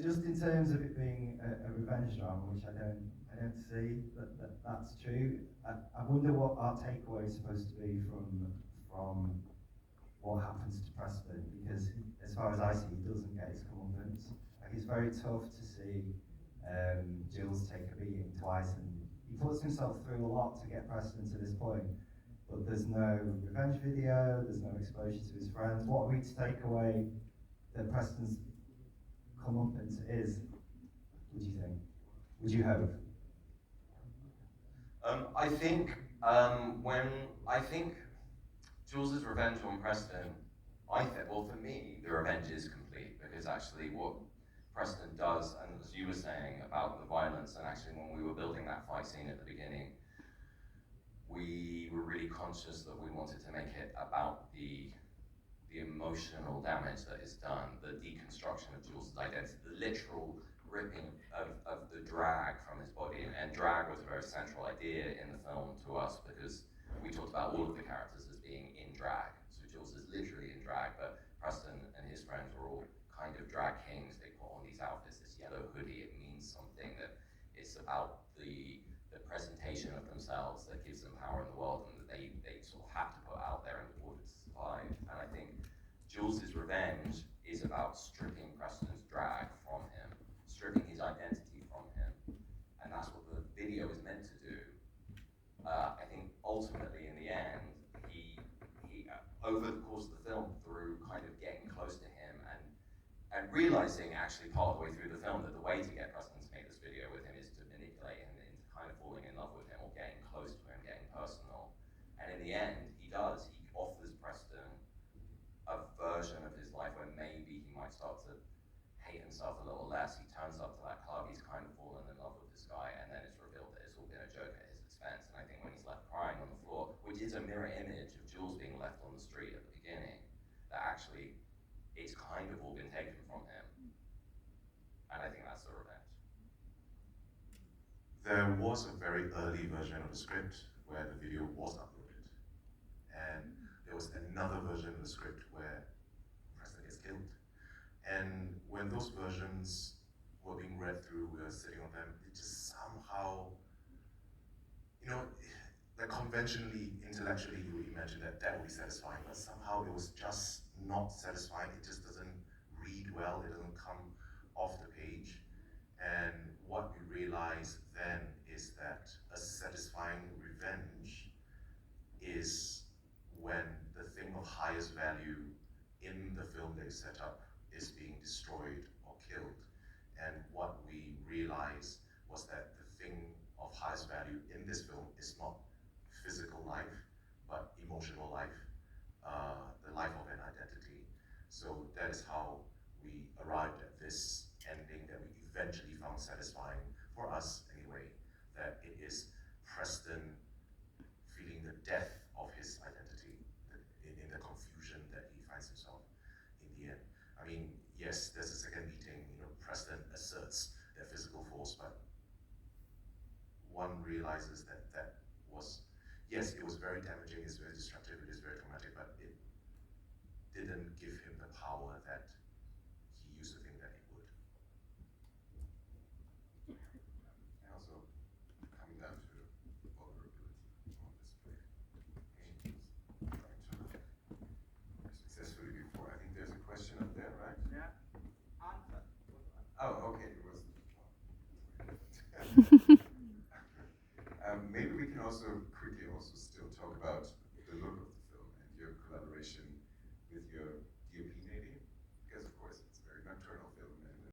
Just in terms of it being a revenge drama, which I don't see that's true. I wonder what our takeaway is supposed to be from what happens to Preston, because as far as I see, he doesn't get his comeuppance. Like, it's very tough to see Jules take a beating twice, and he puts himself through a lot to get Preston to this point. But there's no revenge video, there's no exposure to his friends. What are we to take away that Preston's comeuppance is, would you think? Would you hope? I think I think Jules's revenge on Preston, well, for me, the revenge is complete, because actually what Preston does, and as you were saying about the violence, and actually when we were building that fight scene at the beginning, we were really conscious that we wanted to make it about the emotional damage that is done, the deconstruction of Jules' identity, the literal ripping of the drag from his body. And drag was a very central idea in the film to us, because we talked about all of the characters as being in drag. So Jules is literally in drag, but Preston and his friends were all kind of drag kings. They put on these outfits, this yellow hoodie. It means something, that it's about the presentation of themselves that gives them power in the world, and that they sort of have to put out there in order to survive. And I think Jules's revenge is about stripping Preston's drag from him, stripping his identity from him, and that's what the video is meant to do. I think ultimately, in the end, he over the course of the film, through kind of getting close to him and realizing actually part of the way through the film that the way to get Preston to make this video with him is to manipulate him into kind of falling in love with him, or getting close to him, getting personal. And in the end, he does. He offers Preston a version of his life where maybe he might start to hate himself a little less. He turns up to that club, he's kind of fallen in love with this guy, and then it's revealed that it's all been a joke at his expense. And I think when he's left crying on the floor, which is a mirror image of Jules being left on the street at the beginning, that actually it's kind of all been taken from him. And I think that's the revenge. There was a very early version of the script where the video was uploaded. And there was another version of the script where Preston gets killed. And when those versions were being read through, we were sitting on them, it just somehow, like conventionally, intellectually, you would imagine that that would be satisfying, but somehow it was just not satisfying. It just doesn't read well, it doesn't come off the page. And what we realized then is that a satisfying revenge is when the thing of highest value in the film they set up is being destroyed or killed. And what we realized was that the thing of highest value in this film is not physical life, but emotional life, the life of an identity. So that is how we arrived at this ending that we eventually found satisfying, for us anyway, that it is Preston feeling the death of his identity in the confusion that he finds himself in the end. I mean, yes, there's a second meeting, Preston asserts their physical force, but one realizes that was, yes, it was very damaging, it's very destructive, it is very traumatic, but it didn't give him the power